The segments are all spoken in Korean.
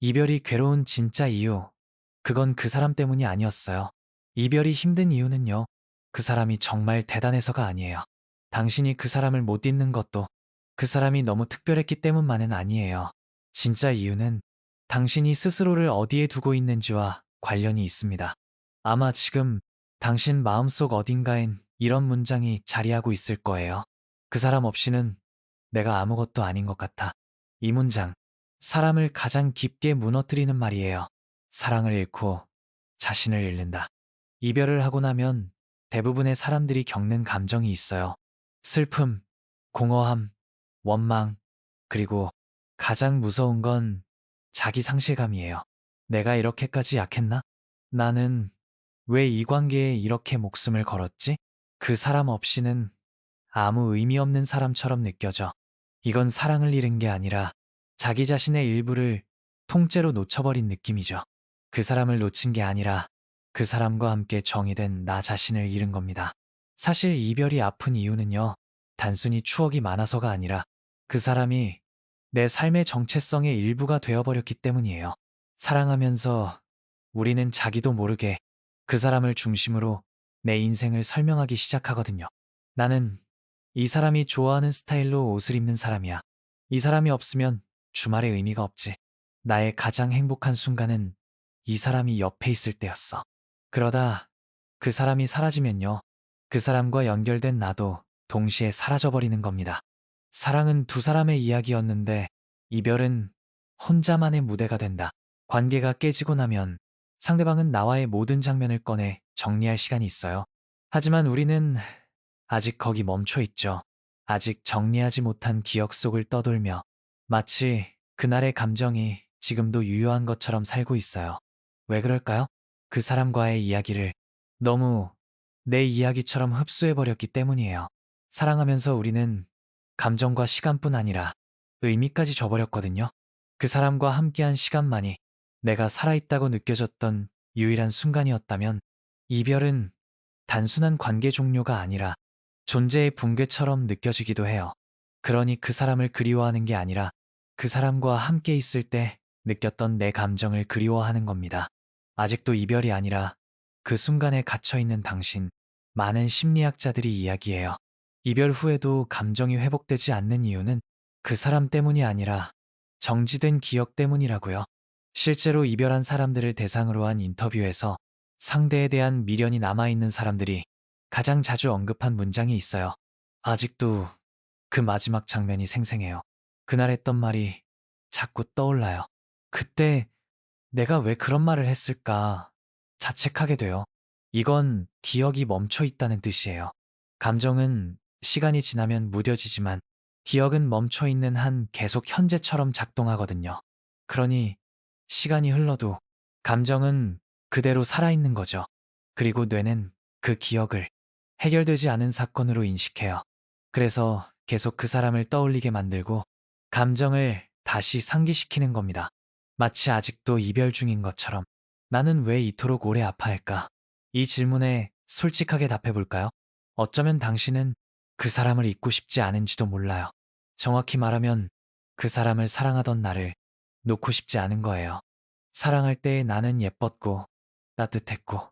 이별이 괴로운 진짜 이유, 그건 그 사람 때문이 아니었어요. 이별이 힘든 이유는요, 그 사람이 정말 대단해서가 아니에요. 당신이 그 사람을 못 잊는 것도 그 사람이 너무 특별했기 때문만은 아니에요. 진짜 이유는 당신이 스스로를 어디에 두고 있는지와 관련이 있습니다. 아마 지금 당신 마음속 어딘가엔 이런 문장이 자리하고 있을 거예요. 그 사람 없이는 내가 아무것도 아닌 것 같아. 이 문장, 사람을 가장 깊게 무너뜨리는 말이에요. 사랑을 잃고 자신을 잃는다. 이별을 하고 나면 대부분의 사람들이 겪는 감정이 있어요. 슬픔, 공허함, 원망, 그리고 가장 무서운 건 자기 상실감이에요. 내가 이렇게까지 약했나? 나는 왜 이 관계에 이렇게 목숨을 걸었지? 그 사람 없이는 아무 의미 없는 사람처럼 느껴져. 이건 사랑을 잃은 게 아니라 자기 자신의 일부를 통째로 놓쳐버린 느낌이죠. 그 사람을 놓친 게 아니라 그 사람과 함께 정의된 나 자신을 잃은 겁니다. 사실 이별이 아픈 이유는요, 단순히 추억이 많아서가 아니라 그 사람이 내 삶의 정체성의 일부가 되어버렸기 때문이에요. 사랑하면서 우리는 자기도 모르게 그 사람을 중심으로 내 인생을 설명하기 시작하거든요. 나는 이 사람이 좋아하는 스타일로 옷을 입는 사람이야. 이 사람이 없으면 주말에 의미가 없지. 나의 가장 행복한 순간은 이 사람이 옆에 있을 때였어. 그러다 그 사람이 사라지면요, 그 사람과 연결된 나도 동시에 사라져버리는 겁니다. 사랑은 두 사람의 이야기였는데 이별은 혼자만의 무대가 된다. 관계가 깨지고 나면 상대방은 나와의 모든 장면을 꺼내 정리할 시간이 있어요. 하지만 우리는 아직 거기 멈춰 있죠. 아직 정리하지 못한 기억 속을 떠돌며 마치 그날의 감정이 지금도 유효한 것처럼 살고 있어요. 왜 그럴까요? 그 사람과의 이야기를 너무 내 이야기처럼 흡수해버렸기 때문이에요. 사랑하면서 우리는 감정과 시간뿐 아니라 의미까지 줘버렸거든요. 그 사람과 함께한 시간만이 내가 살아있다고 느껴졌던 유일한 순간이었다면 이별은 단순한 관계 종료가 아니라 존재의 붕괴처럼 느껴지기도 해요. 그러니 그 사람을 그리워하는 게 아니라 그 사람과 함께 있을 때 느꼈던 내 감정을 그리워하는 겁니다. 아직도 이별이 아니라 그 순간에 갇혀있는 당신, 많은 심리학자들이 이야기해요. 이별 후에도 감정이 회복되지 않는 이유는 그 사람 때문이 아니라 정지된 기억 때문이라고요. 실제로 이별한 사람들을 대상으로 한 인터뷰에서 상대에 대한 미련이 남아있는 사람들이 가장 자주 언급한 문장이 있어요. 아직도 그 마지막 장면이 생생해요. 그날 했던 말이 자꾸 떠올라요. 그때 내가 왜 그런 말을 했을까 자책하게 돼요. 이건 기억이 멈춰 있다는 뜻이에요. 감정은 시간이 지나면 무뎌지지만 기억은 멈춰 있는 한 계속 현재처럼 작동하거든요. 그러니 시간이 흘러도 감정은 그대로 살아있는 거죠. 그리고 뇌는 그 기억을 해결되지 않은 사건으로 인식해요. 그래서 계속 그 사람을 떠올리게 만들고 감정을 다시 상기시키는 겁니다. 마치 아직도 이별 중인 것처럼. 나는 왜 이토록 오래 아파할까? 이 질문에 솔직하게 답해 볼까요? 어쩌면 당신은 그 사람을 잊고 싶지 않은지도 몰라요. 정확히 말하면 그 사람을 사랑하던 나를 놓고 싶지 않은 거예요. 사랑할 때의 나는 예뻤고 따뜻했고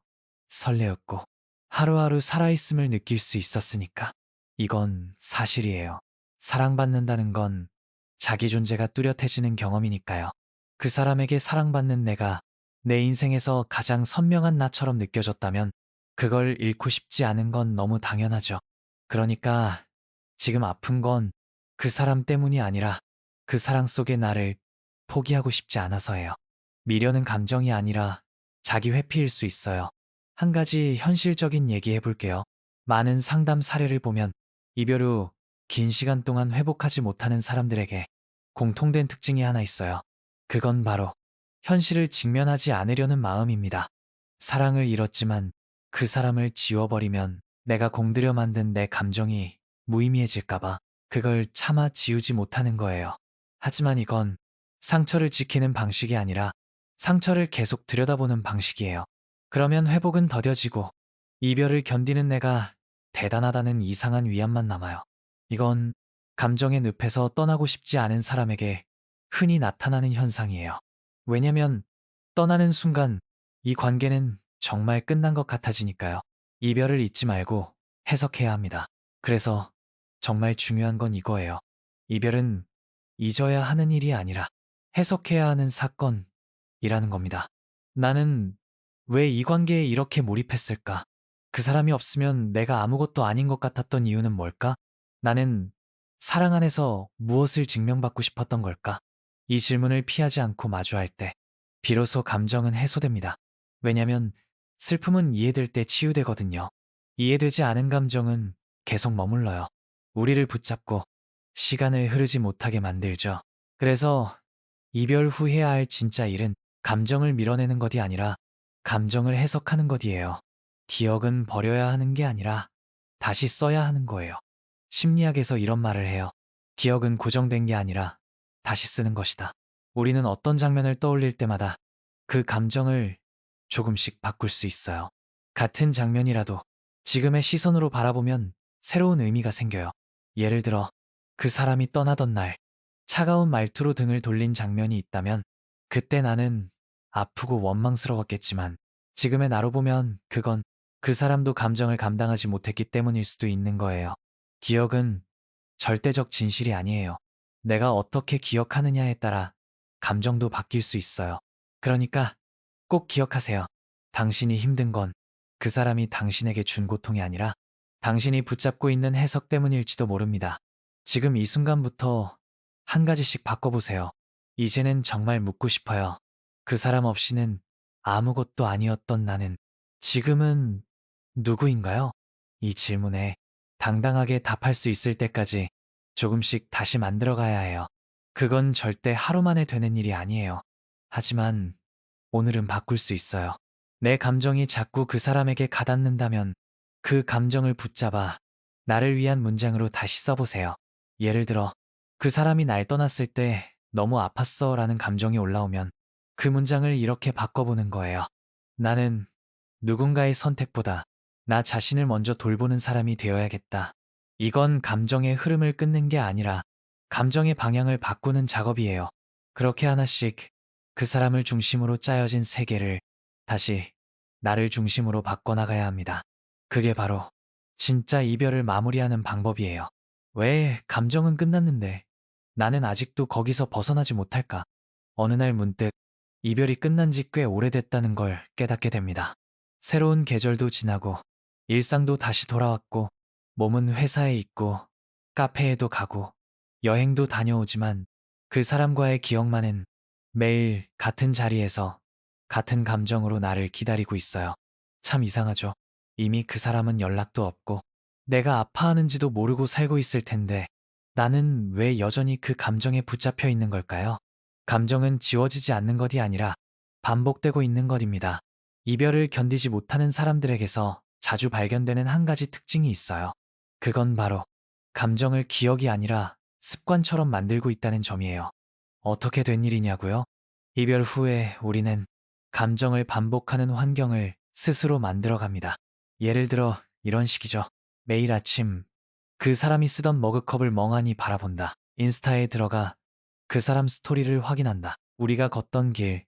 설레었고 하루하루 살아있음을 느낄 수 있었으니까. 이건 사실이에요. 사랑받는다는 건 자기 존재가 뚜렷해지는 경험이니까요. 그 사람에게 사랑받는 내가 내 인생에서 가장 선명한 나처럼 느껴졌다면 그걸 잃고 싶지 않은 건 너무 당연하죠. 그러니까 지금 아픈 건 그 사람 때문이 아니라 그 사랑 속의 나를 포기하고 싶지 않아서예요. 미련은 감정이 아니라 자기 회피일 수 있어요. 한 가지 현실적인 얘기 해볼게요. 많은 상담 사례를 보면 이별 후 긴 시간 동안 회복하지 못하는 사람들에게 공통된 특징이 하나 있어요. 그건 바로 현실을 직면하지 않으려는 마음입니다. 사랑을 잃었지만 그 사람을 지워버리면 내가 공들여 만든 내 감정이 무의미해질까봐 그걸 차마 지우지 못하는 거예요. 하지만 이건 상처를 지키는 방식이 아니라 상처를 계속 들여다보는 방식이에요. 그러면 회복은 더뎌지고 이별을 견디는 내가 대단하다는 이상한 위안만 남아요. 이건 감정의 늪에서 떠나고 싶지 않은 사람에게 흔히 나타나는 현상이에요. 왜냐면 떠나는 순간 이 관계는 정말 끝난 것 같아지니까요. 이별을 잊지 말고 해석해야 합니다. 그래서 정말 중요한 건 이거예요. 이별은 잊어야 하는 일이 아니라 해석해야 하는 사건이라는 겁니다. 나는 왜 이 관계에 이렇게 몰입했을까? 그 사람이 없으면 내가 아무것도 아닌 것 같았던 이유는 뭘까? 나는 사랑 안에서 무엇을 증명받고 싶었던 걸까? 이 질문을 피하지 않고 마주할 때 비로소 감정은 해소됩니다. 왜냐면 슬픔은 이해될 때 치유되거든요. 이해되지 않은 감정은 계속 머물러요. 우리를 붙잡고 시간을 흐르지 못하게 만들죠. 그래서 이별 후 해야 할 진짜 일은 감정을 밀어내는 것이 아니라 감정을 해석하는 것이에요. 기억은 버려야 하는 게 아니라 다시 써야 하는 거예요. 심리학에서 이런 말을 해요. 기억은 고정된 게 아니라 다시 쓰는 것이다. 우리는 어떤 장면을 떠올릴 때마다 그 감정을 조금씩 바꿀 수 있어요. 같은 장면이라도 지금의 시선으로 바라보면 새로운 의미가 생겨요. 예를 들어 그 사람이 떠나던 날 차가운 말투로 등을 돌린 장면이 있다면 그때 나는 아프고 원망스러웠겠지만 지금의 나로 보면 그건 그 사람도 감정을 감당하지 못했기 때문일 수도 있는 거예요. 기억은 절대적 진실이 아니에요. 내가 어떻게 기억하느냐에 따라 감정도 바뀔 수 있어요. 그러니까 꼭 기억하세요. 당신이 힘든 건 그 사람이 당신에게 준 고통이 아니라 당신이 붙잡고 있는 해석 때문일지도 모릅니다. 지금 이 순간부터 한 가지씩 바꿔보세요. 이제는 정말 묻고 싶어요. 그 사람 없이는 아무것도 아니었던 나는 지금은 누구인가요? 이 질문에 당당하게 답할 수 있을 때까지 조금씩 다시 만들어가야 해요. 그건 절대 하루 만에 되는 일이 아니에요. 하지만 오늘은 바꿀 수 있어요. 내 감정이 자꾸 그 사람에게 가닿는다면 그 감정을 붙잡아 나를 위한 문장으로 다시 써보세요. 예를 들어, 그 사람이 날 떠났을 때 너무 아팠어 라는 감정이 올라오면 그 문장을 이렇게 바꿔보는 거예요. 나는 누군가의 선택보다 나 자신을 먼저 돌보는 사람이 되어야겠다. 이건 감정의 흐름을 끊는 게 아니라 감정의 방향을 바꾸는 작업이에요. 그렇게 하나씩 그 사람을 중심으로 짜여진 세계를 다시 나를 중심으로 바꿔나가야 합니다. 그게 바로 진짜 이별을 마무리하는 방법이에요. 왜 감정은 끝났는데 나는 아직도 거기서 벗어나지 못할까? 어느 날 문득 이별이 끝난 지 꽤 오래됐다는 걸 깨닫게 됩니다. 새로운 계절도 지나고 일상도 다시 돌아왔고 몸은 회사에 있고 카페에도 가고 여행도 다녀오지만 그 사람과의 기억만은 매일 같은 자리에서 같은 감정으로 나를 기다리고 있어요. 참 이상하죠. 이미 그 사람은 연락도 없고 내가 아파하는지도 모르고 살고 있을 텐데 나는 왜 여전히 그 감정에 붙잡혀 있는 걸까요? 감정은 지워지지 않는 것이 아니라 반복되고 있는 것입니다. 이별을 견디지 못하는 사람들에게서 자주 발견되는 한 가지 특징이 있어요. 그건 바로 감정을 기억이 아니라 습관처럼 만들고 있다는 점이에요. 어떻게 된 일이냐고요? 이별 후에 우리는 감정을 반복하는 환경을 스스로 만들어 갑니다. 예를 들어 이런 식이죠. 매일 아침 그 사람이 쓰던 머그컵을 멍하니 바라본다. 인스타에 들어가 그 사람 스토리를 확인한다. 우리가 걷던 길,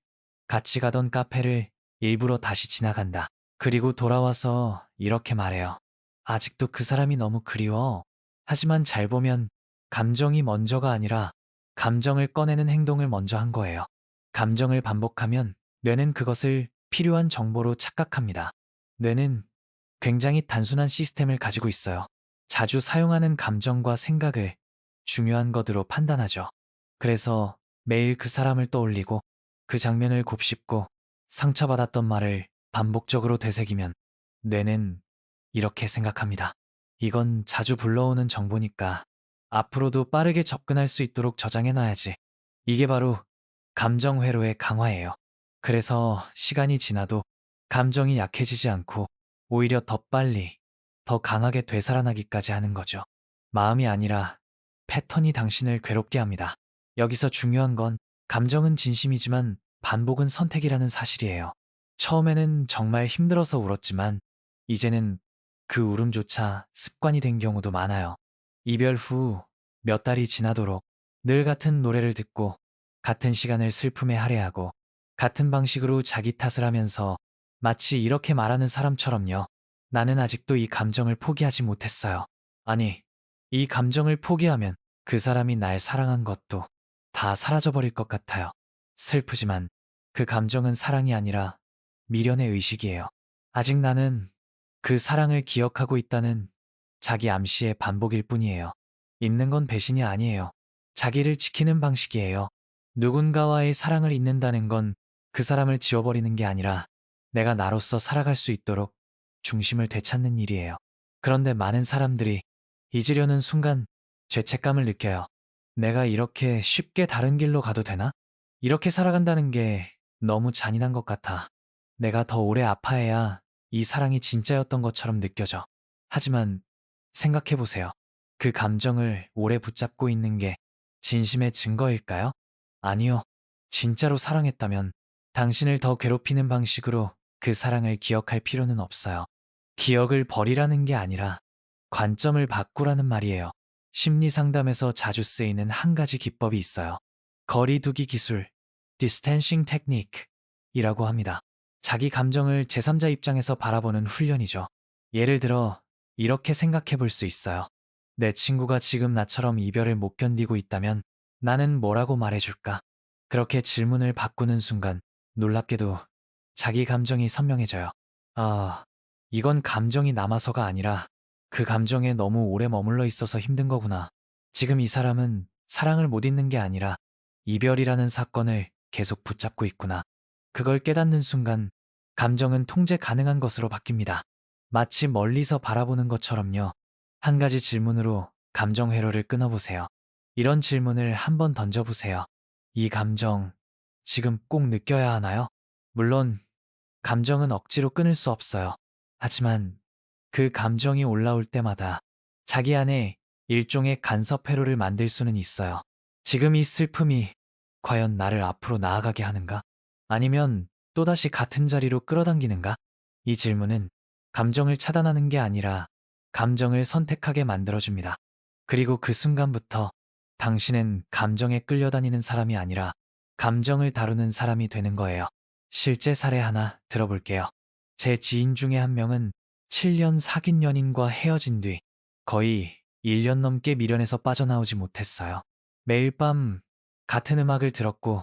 같이 가던 카페를 일부러 다시 지나간다. 그리고 돌아와서 이렇게 말해요. 아직도 그 사람이 너무 그리워. 하지만 잘 보면 감정이 먼저가 아니라 감정을 꺼내는 행동을 먼저 한 거예요. 감정을 반복하면 뇌는 그것을 필요한 정보로 착각합니다. 뇌는 굉장히 단순한 시스템을 가지고 있어요. 자주 사용하는 감정과 생각을 중요한 것으로 판단하죠. 그래서 매일 그 사람을 떠올리고 그 장면을 곱씹고 상처받았던 말을 반복적으로 되새기면 뇌는 이렇게 생각합니다. 이건 자주 불러오는 정보니까 앞으로도 빠르게 접근할 수 있도록 저장해놔야지. 이게 바로 감정 회로의 강화예요. 그래서 시간이 지나도 감정이 약해지지 않고 오히려 더 빨리, 더 강하게 되살아나기까지 하는 거죠. 마음이 아니라 패턴이 당신을 괴롭게 합니다. 여기서 중요한 건 감정은 진심이지만 반복은 선택이라는 사실이에요. 처음에는 정말 힘들어서 울었지만 이제는 그 울음조차 습관이 된 경우도 많아요. 이별 후 몇 달이 지나도록 늘 같은 노래를 듣고 같은 시간을 슬픔에 할애하고 같은 방식으로 자기 탓을 하면서 마치 이렇게 말하는 사람처럼요. 나는 아직도 이 감정을 포기하지 못했어요. 아니, 이 감정을 포기하면 그 사람이 날 사랑한 것도 다 사라져버릴 것 같아요. 슬프지만 그 감정은 사랑이 아니라 미련의 의식이에요. 아직 나는 그 사랑을 기억하고 있다는 자기 암시의 반복일 뿐이에요. 잊는 건 배신이 아니에요. 자기를 지키는 방식이에요. 누군가와의 사랑을 잊는다는 건 그 사람을 지워버리는 게 아니라 내가 나로서 살아갈 수 있도록 중심을 되찾는 일이에요. 그런데 많은 사람들이 잊으려는 순간 죄책감을 느껴요. 내가 이렇게 쉽게 다른 길로 가도 되나? 이렇게 살아간다는 게 너무 잔인한 것 같아. 내가 더 오래 아파해야 이 사랑이 진짜였던 것처럼 느껴져. 하지만 생각해보세요. 그 감정을 오래 붙잡고 있는 게 진심의 증거일까요? 아니요. 진짜로 사랑했다면 당신을 더 괴롭히는 방식으로 그 사랑을 기억할 필요는 없어요. 기억을 버리라는 게 아니라 관점을 바꾸라는 말이에요. 심리 상담에서 자주 쓰이는 한 가지 기법이 있어요. 거리두기 기술, distancing technique 이라고 합니다. 자기 감정을 제3자 입장에서 바라보는 훈련이죠. 예를 들어 이렇게 생각해 볼 수 있어요. 내 친구가 지금 나처럼 이별을 못 견디고 있다면 나는 뭐라고 말해줄까? 그렇게 질문을 바꾸는 순간 놀랍게도 자기 감정이 선명해져요. 아, 이건 감정이 남아서가 아니라 그 감정에 너무 오래 머물러 있어서 힘든 거구나. 지금 이 사람은 사랑을 못 잊는 게 아니라 이별이라는 사건을 계속 붙잡고 있구나. 그걸 깨닫는 순간 감정은 통제 가능한 것으로 바뀝니다. 마치 멀리서 바라보는 것처럼요. 한 가지 질문으로 감정 회로를 끊어보세요. 이런 질문을 한번 던져보세요. 이 감정, 지금 꼭 느껴야 하나요? 물론, 감정은 억지로 끊을 수 없어요. 하지만 그 감정이 올라올 때마다 자기 안에 일종의 간섭 회로를 만들 수는 있어요. 지금 이 슬픔이 과연 나를 앞으로 나아가게 하는가? 아니면 또다시 같은 자리로 끌어당기는가? 이 질문은 감정을 차단하는 게 아니라 감정을 선택하게 만들어줍니다. 그리고 그 순간부터 당신은 감정에 끌려다니는 사람이 아니라 감정을 다루는 사람이 되는 거예요. 실제 사례 하나 들어볼게요. 제 지인 중에 한 명은 7년 사귄 연인과 헤어진 뒤 거의 1년 넘게 미련에서 빠져나오지 못했어요. 매일 밤 같은 음악을 들었고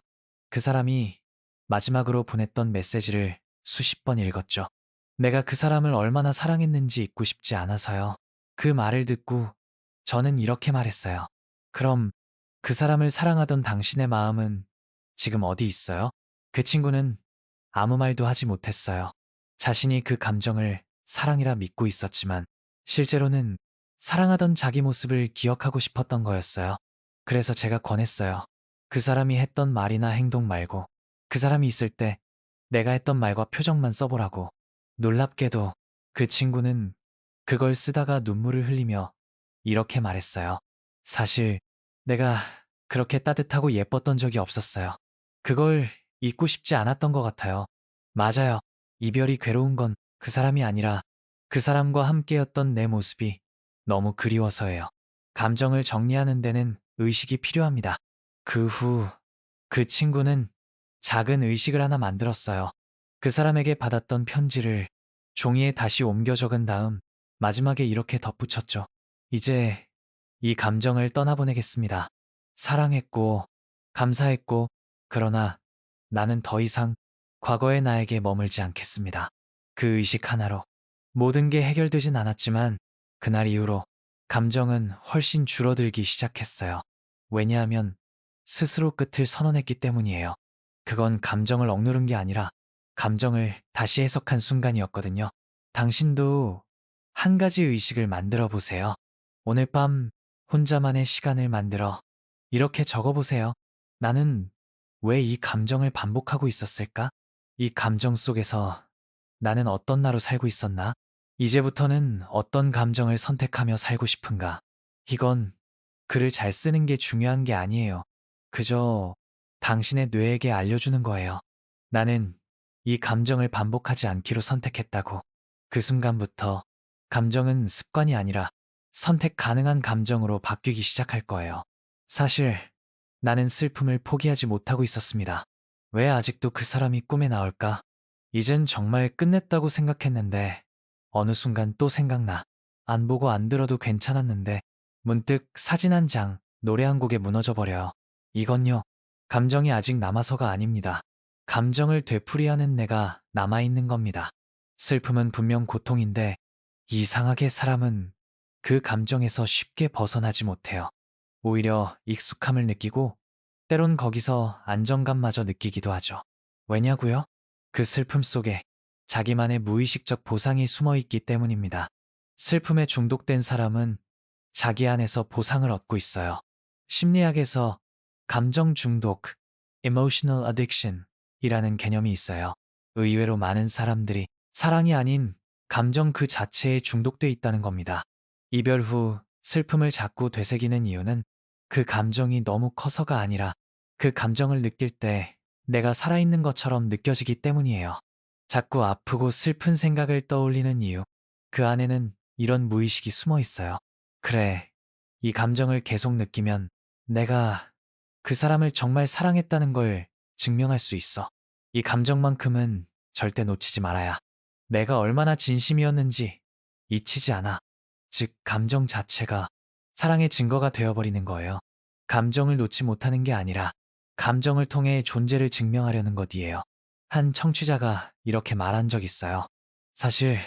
그 사람이 마지막으로 보냈던 메시지를 수십 번 읽었죠. 내가 그 사람을 얼마나 사랑했는지 잊고 싶지 않아서요. 그 말을 듣고 저는 이렇게 말했어요. 그럼 그 사람을 사랑하던 당신의 마음은 지금 어디 있어요? 그 친구는 아무 말도 하지 못했어요. 자신이 그 감정을 사랑이라 믿고 있었지만 실제로는 사랑하던 자기 모습을 기억하고 싶었던 거였어요. 그래서 제가 권했어요. 그 사람이 했던 말이나 행동 말고 그 사람이 있을 때 내가 했던 말과 표정만 써보라고. 놀랍게도 그 친구는 그걸 쓰다가 눈물을 흘리며 이렇게 말했어요. 사실 내가 그렇게 따뜻하고 예뻤던 적이 없었어요. 그걸 잊고 싶지 않았던 것 같아요. 맞아요. 이별이 괴로운 건 그 사람이 아니라 그 사람과 함께였던 내 모습이 너무 그리워서예요. 감정을 정리하는 데는 의식이 필요합니다. 그 후 그 친구는 작은 의식을 하나 만들었어요. 그 사람에게 받았던 편지를 종이에 다시 옮겨 적은 다음 마지막에 이렇게 덧붙였죠. 이제 이 감정을 떠나보내겠습니다. 사랑했고, 감사했고, 그러나 나는 더 이상 과거의 나에게 머물지 않겠습니다. 그 의식 하나로 모든 게 해결되진 않았지만 그날 이후로 감정은 훨씬 줄어들기 시작했어요. 왜냐하면 스스로 끝을 선언했기 때문이에요. 그건 감정을 억누른 게 아니라 감정을 다시 해석한 순간이었거든요. 당신도 한 가지 의식을 만들어 보세요. 오늘 밤 혼자만의 시간을 만들어 이렇게 적어보세요. 나는 왜 이 감정을 반복하고 있었을까? 이 감정 속에서 나는 어떤 나로 살고 있었나? 이제부터는 어떤 감정을 선택하며 살고 싶은가? 이건 글을 잘 쓰는 게 중요한 게 아니에요. 그저 당신의 뇌에게 알려주는 거예요. 나는 이 감정을 반복하지 않기로 선택했다고. 그 순간부터 감정은 습관이 아니라 선택 가능한 감정으로 바뀌기 시작할 거예요. 사실 나는 슬픔을 포기하지 못하고 있었습니다. 왜 아직도 그 사람이 꿈에 나올까? 이젠 정말 끝냈다고 생각했는데 어느 순간 또 생각나. 안 보고 안 들어도 괜찮았는데 문득 사진 한 장, 노래 한 곡에 무너져 버려요. 이건요, 감정이 아직 남아서가 아닙니다. 감정을 되풀이하는 내가 남아있는 겁니다. 슬픔은 분명 고통인데 이상하게 사람은 그 감정에서 쉽게 벗어나지 못해요. 오히려 익숙함을 느끼고 때론 거기서 안정감마저 느끼기도 하죠. 왜냐고요? 그 슬픔 속에 자기만의 무의식적 보상이 숨어 있기 때문입니다. 슬픔에 중독된 사람은 자기 안에서 보상을 얻고 있어요. 심리학에서 감정 중독, emotional addiction 이라는 개념이 있어요. 의외로 많은 사람들이 사랑이 아닌 감정 그 자체에 중독돼 있다는 겁니다. 이별 후 슬픔을 자꾸 되새기는 이유는 그 감정이 너무 커서가 아니라 그 감정을 느낄 때 내가 살아있는 것처럼 느껴지기 때문이에요. 자꾸 아프고 슬픈 생각을 떠올리는 이유, 그 안에는 이런 무의식이 숨어 있어요. 그래, 이 감정을 계속 느끼면 내가 그 사람을 정말 사랑했다는 걸 증명할 수 있어. 이 감정만큼은 절대 놓치지 말아야. 내가 얼마나 진심이었는지 잊히지 않아. 즉, 감정 자체가 사랑의 증거가 되어버리는 거예요. 감정을 놓지 못하는 게 아니라 감정을 통해 존재를 증명하려는 것이에요. 한 청취자가 이렇게 말한 적 있어요. 사실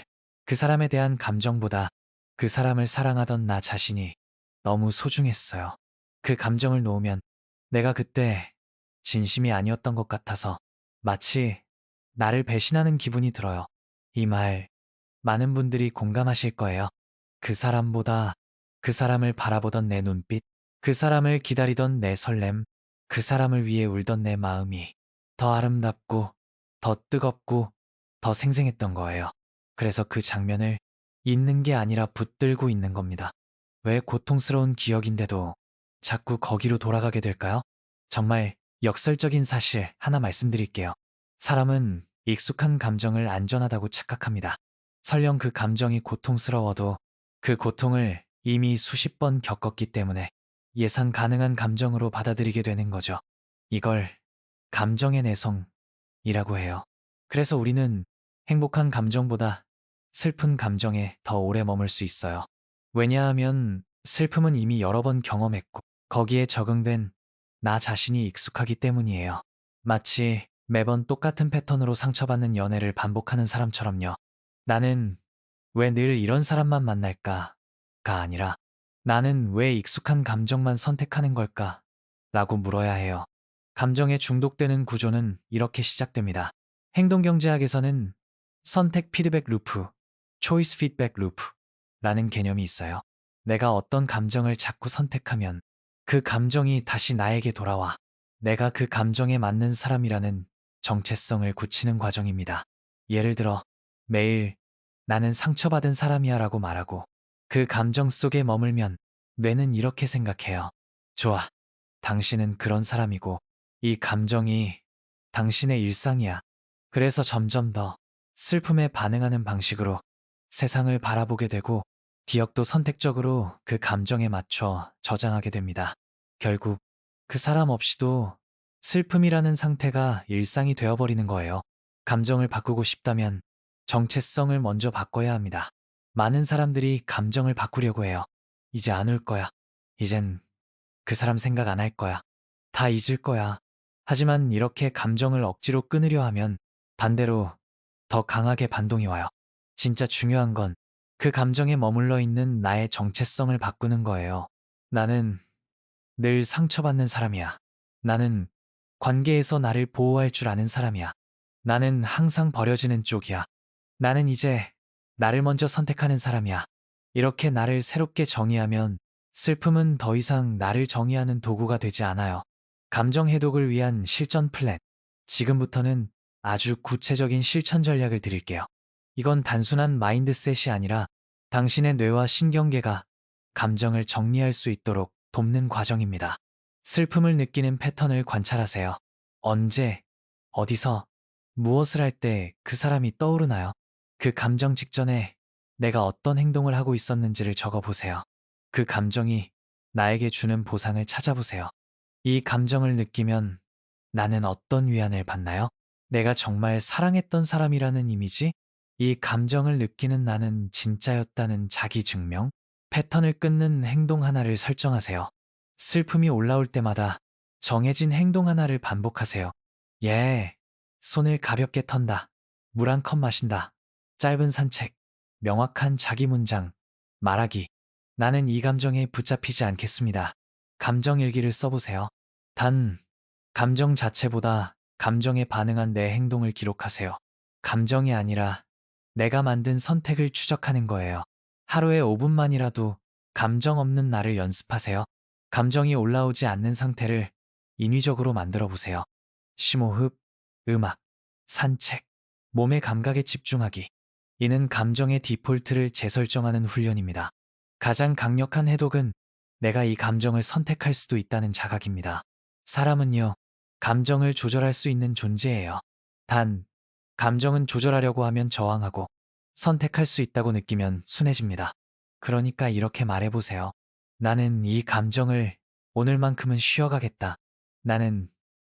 그 사람에 대한 감정보다 그 사람을 사랑하던 나 자신이 너무 소중했어요. 그 감정을 놓으면 내가 그때 진심이 아니었던 것 같아서 마치 나를 배신하는 기분이 들어요. 이 말 많은 분들이 공감하실 거예요. 그 사람보다 그 사람을 바라보던 내 눈빛, 그 사람을 기다리던 내 설렘, 그 사람을 위해 울던 내 마음이 더 아름답고 더 뜨겁고 더 생생했던 거예요. 그래서 그 장면을 잊는 게 아니라 붙들고 있는 겁니다. 왜 고통스러운 기억인데도 자꾸 거기로 돌아가게 될까요? 정말 역설적인 사실 하나 말씀드릴게요. 사람은 익숙한 감정을 안전하다고 착각합니다. 설령 그 감정이 고통스러워도 그 고통을 이미 수십 번 겪었기 때문에 예상 가능한 감정으로 받아들이게 되는 거죠. 이걸 감정의 내성이라고 해요. 그래서 우리는 행복한 감정보다 슬픈 감정에 더 오래 머물 수 있어요. 왜냐하면 슬픔은 이미 여러 번 경험했고 거기에 적응된 나 자신이 익숙하기 때문이에요. 마치 매번 똑같은 패턴으로 상처받는 연애를 반복하는 사람처럼요. 나는 왜 늘 이런 사람만 만날까? 가 아니라 나는 왜 익숙한 감정만 선택하는 걸까? 라고 물어야 해요. 감정에 중독되는 구조는 이렇게 시작됩니다. 행동경제학에서는 선택 피드백 루프, 초이스 피드백 루프라는 개념이 있어요. 내가 어떤 감정을 자꾸 선택하면 그 감정이 다시 나에게 돌아와 내가 그 감정에 맞는 사람이라는 정체성을 굳히는 과정입니다. 예를 들어 매일 나는 상처받은 사람이야 라고 말하고 그 감정 속에 머물면 뇌는 이렇게 생각해요. 좋아. 당신은 그런 사람이고 이 감정이 당신의 일상이야. 그래서 점점 더 슬픔에 반응하는 방식으로 세상을 바라보게 되고 기억도 선택적으로 그 감정에 맞춰 저장하게 됩니다. 결국 그 사람 없이도 슬픔이라는 상태가 일상이 되어버리는 거예요. 감정을 바꾸고 싶다면 정체성을 먼저 바꿔야 합니다. 많은 사람들이 감정을 바꾸려고 해요. 이제 안 울 거야. 이젠 그 사람 생각 안 할 거야. 다 잊을 거야. 하지만 이렇게 감정을 억지로 끊으려 하면 반대로 더 강하게 반동이 와요. 진짜 중요한 건 그 감정에 머물러 있는 나의 정체성을 바꾸는 거예요. 나는 늘 상처받는 사람이야. 나는 관계에서 나를 보호할 줄 아는 사람이야. 나는 항상 버려지는 쪽이야. 나는 이제 나를 먼저 선택하는 사람이야. 이렇게 나를 새롭게 정의하면 슬픔은 더 이상 나를 정의하는 도구가 되지 않아요. 감정 해독을 위한 실전 플랜. 지금부터는 아주 구체적인 실천 전략을 드릴게요. 이건 단순한 마인드셋이 아니라 당신의 뇌와 신경계가 감정을 정리할 수 있도록 돕는 과정입니다. 슬픔을 느끼는 패턴을 관찰하세요. 언제, 어디서, 무엇을 할 때 그 사람이 떠오르나요? 그 감정 직전에 내가 어떤 행동을 하고 있었는지를 적어보세요. 그 감정이 나에게 주는 보상을 찾아보세요. 이 감정을 느끼면 나는 어떤 위안을 받나요? 내가 정말 사랑했던 사람이라는 이미지? 이 감정을 느끼는 나는 진짜였다는 자기 증명? 패턴을 끊는 행동 하나를 설정하세요. 슬픔이 올라올 때마다 정해진 행동 하나를 반복하세요. 예. 손을 가볍게 턴다. 물 한 컵 마신다. 짧은 산책. 명확한 자기 문장. 말하기. 나는 이 감정에 붙잡히지 않겠습니다. 감정 일기를 써보세요. 단, 감정 자체보다 감정에 반응한 내 행동을 기록하세요. 감정이 아니라 내가 만든 선택을 추적하는 거예요. 하루에 5분만이라도 감정 없는 나를 연습하세요. 감정이 올라오지 않는 상태를 인위적으로 만들어 보세요. 심호흡, 음악, 산책, 몸의 감각에 집중하기. 이는 감정의 디폴트를 재설정하는 훈련입니다. 가장 강력한 해독은 내가 이 감정을 선택할 수도 있다는 자각입니다. 사람은요, 감정을 조절할 수 있는 존재예요. 단, 감정은 조절하려고 하면 저항하고 선택할 수 있다고 느끼면 순해집니다. 그러니까 이렇게 말해보세요. 나는 이 감정을 오늘만큼은 쉬어가겠다. 나는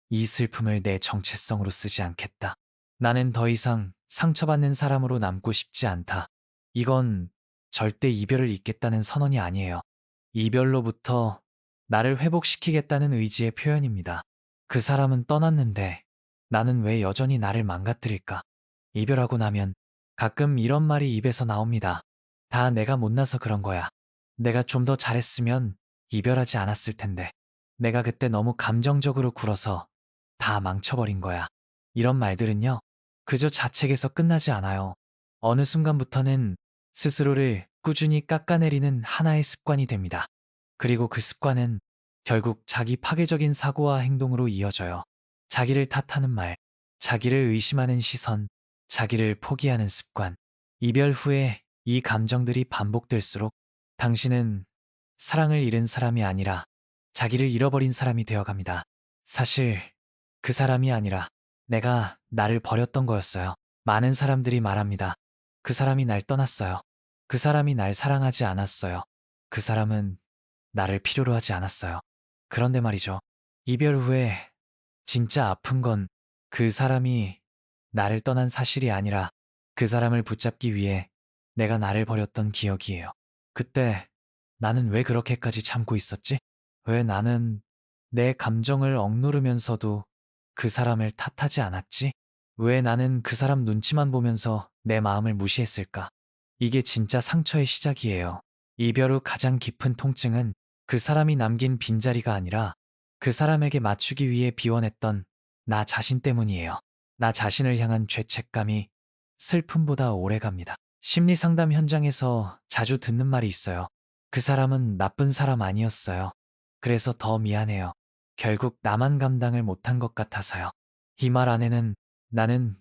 이 슬픔을 내 정체성으로 쓰지 않겠다. 나는 더 이상 상처받는 사람으로 남고 싶지 않다. 이건 절대 이별을 잇겠다는 선언이 아니에요. 이별로부터 나를 회복시키겠다는 의지의 표현입니다. 그 사람은 떠났는데 나는 왜 여전히 나를 망가뜨릴까? 이별하고 나면 가끔 이런 말이 입에서 나옵니다. 다 내가 못나서 그런 거야. 내가 좀 더 잘했으면 이별하지 않았을 텐데. 내가 그때 너무 감정적으로 굴어서 다 망쳐버린 거야. 이런 말들은요, 그저 자책에서 끝나지 않아요. 어느 순간부터는 스스로를 꾸준히 깎아내리는 하나의 습관이 됩니다. 그리고 그 습관은 결국 자기 파괴적인 사고와 행동으로 이어져요. 자기를 탓하는 말, 자기를 의심하는 시선, 자기를 포기하는 습관. 이별 후에 이 감정들이 반복될수록 당신은 사랑을 잃은 사람이 아니라 자기를 잃어버린 사람이 되어갑니다. 사실 그 사람이 아니라 내가 나를 버렸던 거였어요. 많은 사람들이 말합니다. 그 사람이 날 떠났어요. 그 사람이 날 사랑하지 않았어요. 그 사람은 나를 필요로 하지 않았어요. 그런데 말이죠. 이별 후에 진짜 아픈 건 그 사람이 나를 떠난 사실이 아니라 그 사람을 붙잡기 위해 내가 나를 버렸던 기억이에요. 그때 나는 왜 그렇게까지 참고 있었지? 왜 나는 내 감정을 억누르면서도 그 사람을 탓하지 않았지? 왜 나는 그 사람 눈치만 보면서 내 마음을 무시했을까? 이게 진짜 상처의 시작이에요. 이별 후 가장 깊은 통증은 그 사람이 남긴 빈자리가 아니라 그 사람에게 맞추기 위해 비워냈던 나 자신 때문이에요. 나 자신을 향한 죄책감이 슬픔보다 오래갑니다. 심리 상담 현장에서 자주 듣는 말이 있어요. 그 사람은 나쁜 사람 아니었어요. 그래서 더 미안해요. 결국 나만 감당을 못한 것 같아서요. 이 말 안에는 나는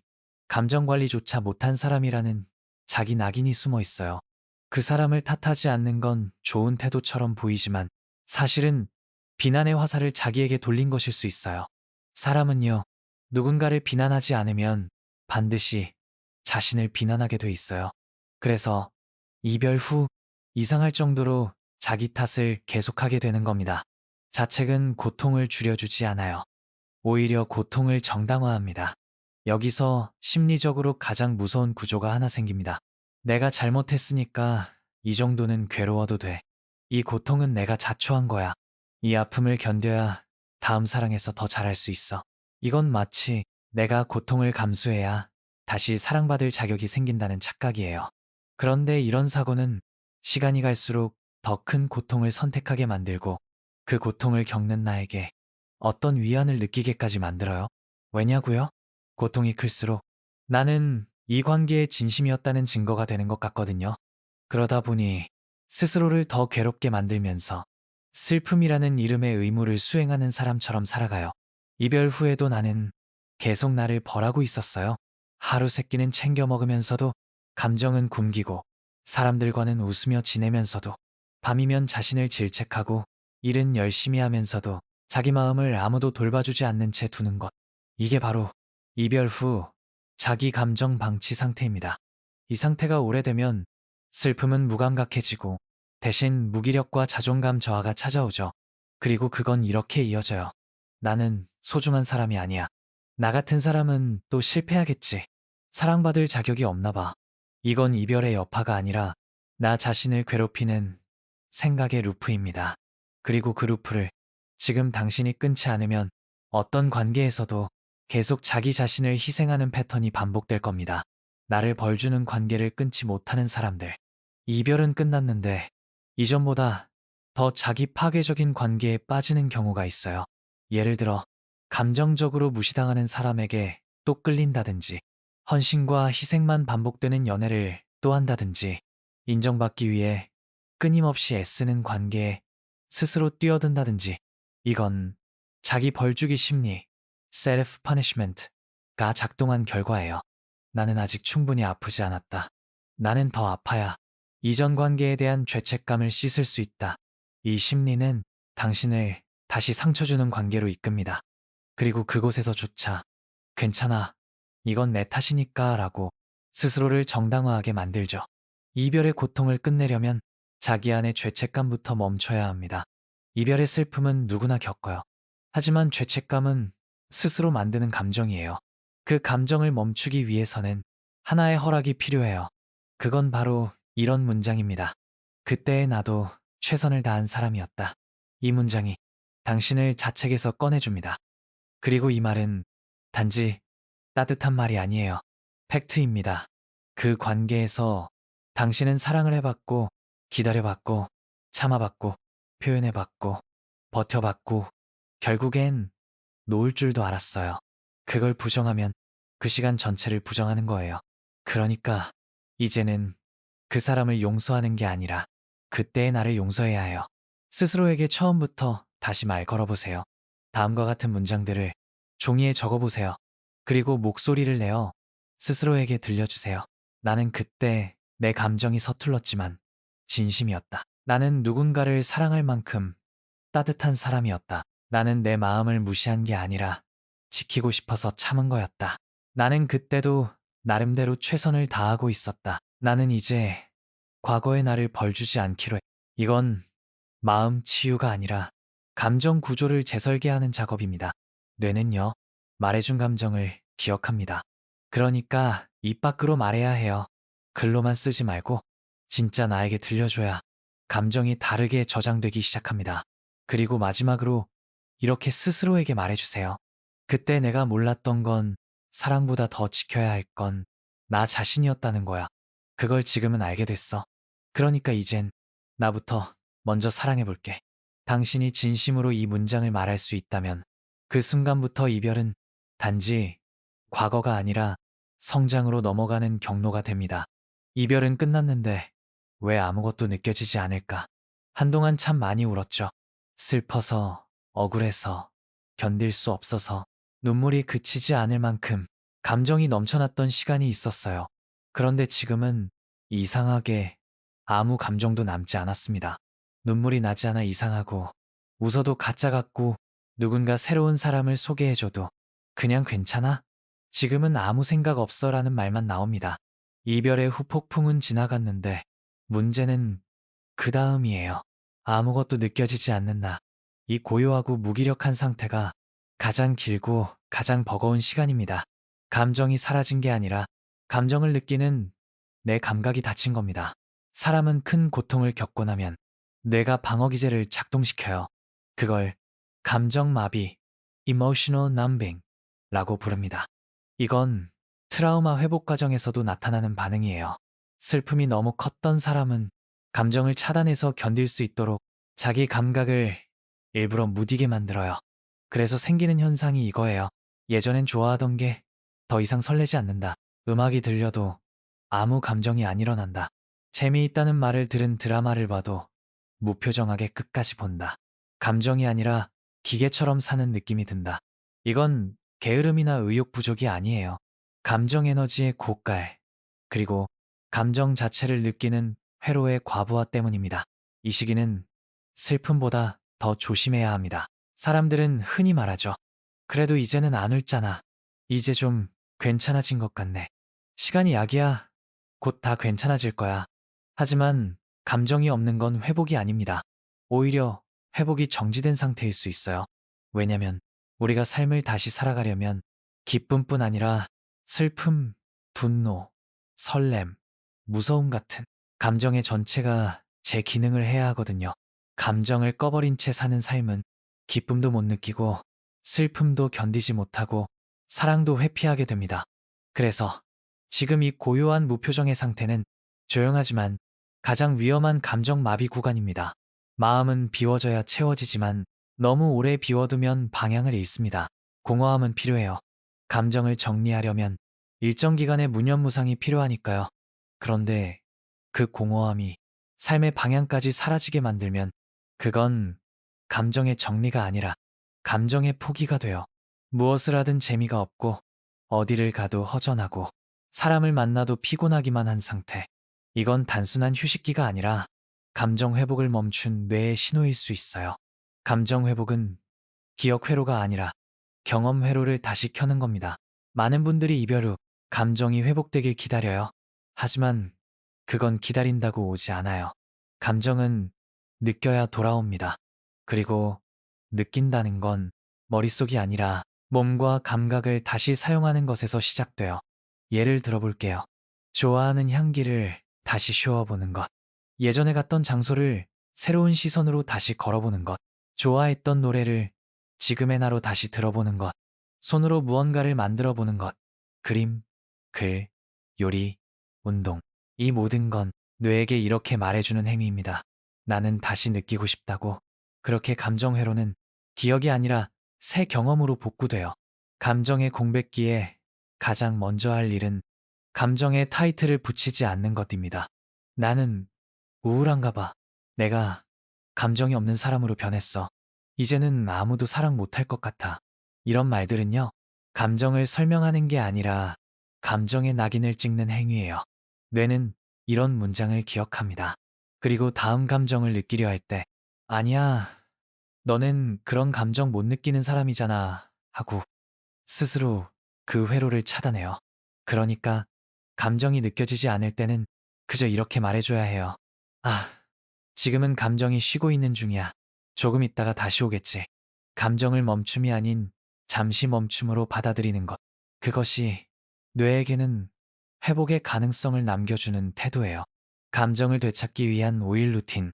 감정 관리조차 못한 사람이라는 자기 낙인이 숨어 있어요. 그 사람을 탓하지 않는 건 좋은 태도처럼 보이지만 사실은 비난의 화살을 자기에게 돌린 것일 수 있어요. 사람은요, 누군가를 비난하지 않으면 반드시 자신을 비난하게 돼 있어요. 그래서 이별 후 이상할 정도로 자기 탓을 계속하게 되는 겁니다. 자책은 고통을 줄여주지 않아요. 오히려 고통을 정당화합니다. 여기서 심리적으로 가장 무서운 구조가 하나 생깁니다. 내가 잘못했으니까 이 정도는 괴로워도 돼. 이 고통은 내가 자초한 거야. 이 아픔을 견뎌야 다음 사랑에서 더 잘할 수 있어. 이건 마치 내가 고통을 감수해야 다시 사랑받을 자격이 생긴다는 착각이에요. 그런데 이런 사고는 시간이 갈수록 더 큰 고통을 선택하게 만들고 그 고통을 겪는 나에게 어떤 위안을 느끼게까지 만들어요. 왜냐고요? 고통이 클수록 나는 이 관계의 진심이었다는 증거가 되는 것 같거든요. 그러다 보니 스스로를 더 괴롭게 만들면서 슬픔이라는 이름의 의무를 수행하는 사람처럼 살아가요. 이별 후에도 나는 계속 나를 벌하고 있었어요. 하루 세 끼는 챙겨 먹으면서도 감정은 굶기고 사람들과는 웃으며 지내면서도 밤이면 자신을 질책하고 일은 열심히 하면서도 자기 마음을 아무도 돌봐주지 않는 채 두는 것. 이게 바로 이별 후 자기 감정 방치 상태입니다. 이 상태가 오래되면 슬픔은 무감각해지고 대신 무기력과 자존감 저하가 찾아오죠. 그리고 그건 이렇게 이어져요. 나는 소중한 사람이 아니야. 나 같은 사람은 또 실패하겠지. 사랑받을 자격이 없나 봐. 이건 이별의 여파가 아니라 나 자신을 괴롭히는 생각의 루프입니다. 그리고 그 루프를 지금 당신이 끊지 않으면 어떤 관계에서도 계속 자기 자신을 희생하는 패턴이 반복될 겁니다. 나를 벌주는 관계를 끊지 못하는 사람들. 이별은 끝났는데 이전보다 더 자기 파괴적인 관계에 빠지는 경우가 있어요. 예를 들어, 감정적으로 무시당하는 사람에게 또 끌린다든지, 헌신과 희생만 반복되는 연애를 또 한다든지, 인정받기 위해 끊임없이 애쓰는 관계에 스스로 뛰어든다든지, 이건 자기 벌주기 심리, self punishment가 작동한 결과예요. 나는 아직 충분히 아프지 않았다. 나는 더 아파야 이전 관계에 대한 죄책감을 씻을 수 있다. 이 심리는 당신을 다시 상처 주는 관계로 이끕니다. 그리고 그곳에서조차 괜찮아, 이건 내 탓이니까 라고 스스로를 정당화하게 만들죠. 이별의 고통을 끝내려면 자기 안의 죄책감부터 멈춰야 합니다. 이별의 슬픔은 누구나 겪어요. 하지만 죄책감은 스스로 만드는 감정이에요. 그 감정을 멈추기 위해서는 하나의 허락이 필요해요. 그건 바로 이런 문장입니다. 그때의 나도 최선을 다한 사람이었다. 이 문장이 당신을 자책에서 꺼내줍니다. 그리고 이 말은 단지 따뜻한 말이 아니에요. 팩트입니다. 그 관계에서 당신은 사랑을 해봤고, 기다려봤고, 참아봤고, 표현해봤고, 버텨봤고, 결국엔 놓을 줄도 알았어요. 그걸 부정하면 그 시간 전체를 부정하는 거예요. 그러니까 이제는 그 사람을 용서하는 게 아니라 그때의 나를 용서해야 해요. 스스로에게 처음부터 다시 말 걸어보세요. 다음과 같은 문장들을 종이에 적어보세요. 그리고 목소리를 내어 스스로에게 들려주세요. 나는 그때 내 감정이 서툴렀지만 진심이었다. 나는 누군가를 사랑할 만큼 따뜻한 사람이었다. 나는 내 마음을 무시한 게 아니라 지키고 싶어서 참은 거였다. 나는 그때도 나름대로 최선을 다하고 있었다. 나는 이제 과거의 나를 벌주지 않기로 해. 이건 마음 치유가 아니라 감정 구조를 재설계하는 작업입니다. 뇌는요, 말해준 감정을 기억합니다. 그러니까 입 밖으로 말해야 해요. 글로만 쓰지 말고 진짜 나에게 들려줘야 감정이 다르게 저장되기 시작합니다. 그리고 마지막으로 이렇게 스스로에게 말해주세요. 그때 내가 몰랐던 건 사랑보다 더 지켜야 할 건 나 자신이었다는 거야. 그걸 지금은 알게 됐어. 그러니까 이젠 나부터 먼저 사랑해볼게. 당신이 진심으로 이 문장을 말할 수 있다면 그 순간부터 이별은 단지 과거가 아니라 성장으로 넘어가는 경로가 됩니다. 이별은 끝났는데 왜 아무것도 느껴지지 않을까? 한동안 참 많이 울었죠. 슬퍼서, 억울해서, 견딜 수 없어서, 눈물이 그치지 않을 만큼 감정이 넘쳐났던 시간이 있었어요. 그런데 지금은 이상하게 아무 감정도 남지 않았습니다. 눈물이 나지 않아 이상하고, 웃어도 가짜 같고, 누군가 새로운 사람을 소개해줘도 그냥 괜찮아? 지금은 아무 생각 없어라는 말만 나옵니다. 이별의 후폭풍은 지나갔는데 문제는 그 다음이에요. 아무것도 느껴지지 않는 나. 이 고요하고 무기력한 상태가 가장 길고 가장 버거운 시간입니다. 감정이 사라진 게 아니라 감정을 느끼는 내 감각이 닫힌 겁니다. 사람은 큰 고통을 겪고 나면 뇌가 방어기제를 작동시켜요. 그걸 감정마비, emotional numbing 라고 부릅니다. 이건 트라우마 회복 과정에서도 나타나는 반응이에요. 슬픔이 너무 컸던 사람은 감정을 차단해서 견딜 수 있도록 자기 감각을 일부러 무디게 만들어요. 그래서 생기는 현상이 이거예요. 예전엔 좋아하던 게 더 이상 설레지 않는다. 음악이 들려도 아무 감정이 안 일어난다. 재미있다는 말을 들은 드라마를 봐도 무표정하게 끝까지 본다. 감정이 아니라 기계처럼 사는 느낌이 든다. 이건 게으름이나 의욕 부족이 아니에요. 감정 에너지의 고갈, 그리고 감정 자체를 느끼는 회로의 과부하 때문입니다. 이 시기는 슬픔보다 더 조심해야 합니다. 사람들은 흔히 말하죠. 그래도 이제는 안 울잖아. 이제 좀 괜찮아진 것 같네. 시간이 약이야. 곧 다 괜찮아질 거야. 하지만 감정이 없는 건 회복이 아닙니다. 오히려 회복이 정지된 상태일 수 있어요. 왜냐면 우리가 삶을 다시 살아가려면 기쁨뿐 아니라 슬픔, 분노, 설렘, 무서움 같은 감정의 전체가 제 기능을 해야 하거든요. 감정을 꺼버린 채 사는 삶은 기쁨도 못 느끼고 슬픔도 견디지 못하고 사랑도 회피하게 됩니다. 그래서 지금 이 고요한 무표정의 상태는 조용하지만 가장 위험한 감정 마비 구간입니다. 마음은 비워져야 채워지지만 너무 오래 비워두면 방향을 잃습니다. 공허함은 필요해요. 감정을 정리하려면 일정 기간의 무념무상이 필요하니까요. 그런데 그 공허함이 삶의 방향까지 사라지게 만들면 그건 감정의 정리가 아니라 감정의 포기가 돼요. 무엇을 하든 재미가 없고 어디를 가도 허전하고 사람을 만나도 피곤하기만 한 상태. 이건 단순한 휴식기가 아니라 감정 회복을 멈춘 뇌의 신호일 수 있어요. 감정 회복은 기억 회로가 아니라 경험 회로를 다시 켜는 겁니다. 많은 분들이 이별 후 감정이 회복되길 기다려요. 하지만 그건 기다린다고 오지 않아요. 감정은 느껴야 돌아옵니다. 그리고 느낀다는 건 머릿속이 아니라 몸과 감각을 다시 사용하는 것에서 시작돼요. 예를 들어볼게요. 좋아하는 향기를 다시 쉬어보는 것. 예전에 갔던 장소를 새로운 시선으로 다시 걸어보는 것. 좋아했던 노래를 지금의 나로 다시 들어보는 것. 손으로 무언가를 만들어 보는 것. 그림, 글, 요리, 운동. 이 모든 건 뇌에게 이렇게 말해주는 행위입니다. 나는 다시 느끼고 싶다고. 그렇게 감정 회로는 기억이 아니라 새 경험으로 복구돼요. 감정의 공백기에 가장 먼저 할 일은 감정의 타이틀을 붙이지 않는 것입니다. 나는 우울한가 봐. 내가 감정이 없는 사람으로 변했어. 이제는 아무도 사랑 못할 것 같아. 이런 말들은요, 감정을 설명하는 게 아니라 감정의 낙인을 찍는 행위예요. 뇌는 이런 문장을 기억합니다. 그리고 다음 감정을 느끼려 할 때, 아니야, 너는 그런 감정 못 느끼는 사람이잖아 하고 스스로 그 회로를 차단해요. 그러니까 감정이 느껴지지 않을 때는 그저 이렇게 말해줘야 해요. 아, 지금은 감정이 쉬고 있는 중이야. 조금 있다가 다시 오겠지. 감정을 멈춤이 아닌 잠시 멈춤으로 받아들이는 것. 그것이 뇌에게는 회복의 가능성을 남겨주는 태도예요. 감정을 되찾기 위한 5일 루틴.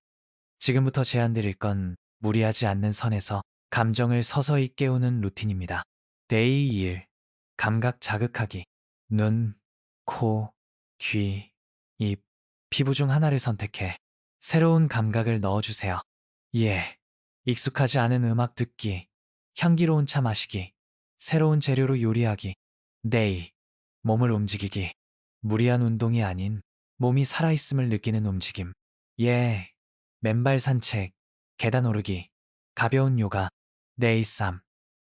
지금부터 제안드릴 건 무리하지 않는 선에서 감정을 서서히 깨우는 루틴입니다. 데이 2일. 감각 자극하기. 눈, 코, 귀, 입, 피부 중 하나를 선택해 새로운 감각을 넣어주세요. 예. 익숙하지 않은 음악 듣기, 향기로운 차 마시기, 새로운 재료로 요리하기, 데이. 몸을 움직이기. 무리한 운동이 아닌 몸이 살아있음을 느끼는 움직임. 예. 맨발 산책, 계단 오르기, 가벼운 요가, 데이 3.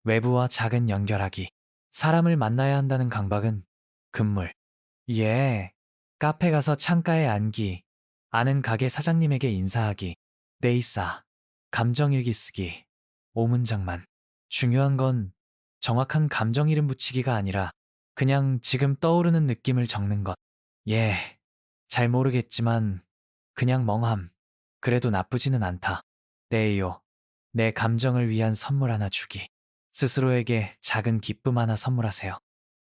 외부와 작은 연결하기. 사람을 만나야 한다는 강박은 금물. 예. 카페 가서 창가에 앉기, 아는 가게 사장님에게 인사하기, 데이 4. 감정일기 쓰기, 5문장만. 중요한 건 정확한 감정 이름 붙이기가 아니라 그냥 지금 떠오르는 느낌을 적는 것. 예. 잘 모르겠지만 그냥 멍함. 그래도 나쁘지는 않다. 데이요. 내 감정을 위한 선물 하나 주기. 스스로에게 작은 기쁨 하나 선물하세요.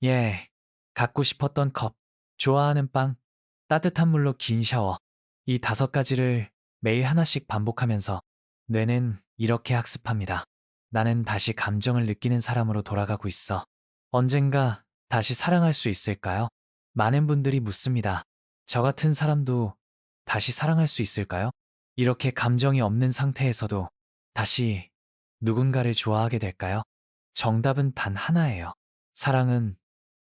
예. 갖고 싶었던 컵, 좋아하는 빵, 따뜻한 물로 긴 샤워. 이 5가지를 매일 하나씩 반복하면서 뇌는 이렇게 학습합니다. 나는 다시 감정을 느끼는 사람으로 돌아가고 있어. 언젠가 다시 사랑할 수 있을까요? 많은 분들이 묻습니다. 저 같은 사람도 다시 사랑할 수 있을까요? 이렇게 감정이 없는 상태에서도 다시 누군가를 좋아하게 될까요? 정답은 단 하나예요. 사랑은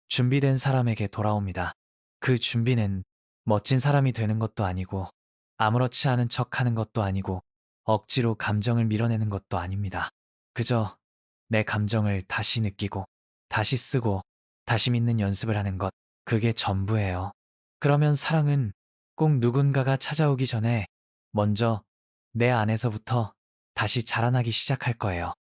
준비된 사람에게 돌아옵니다. 그 준비는 멋진 사람이 되는 것도 아니고 아무렇지 않은 척 하는 것도 아니고 억지로 감정을 밀어내는 것도 아닙니다. 그저 내 감정을 다시 느끼고 다시 쓰고 다시 믿는 연습을 하는 것. 그게 전부예요. 그러면 사랑은 꼭 누군가가 찾아오기 전에 먼저 내 안에서부터 다시 자라나기 시작할 거예요.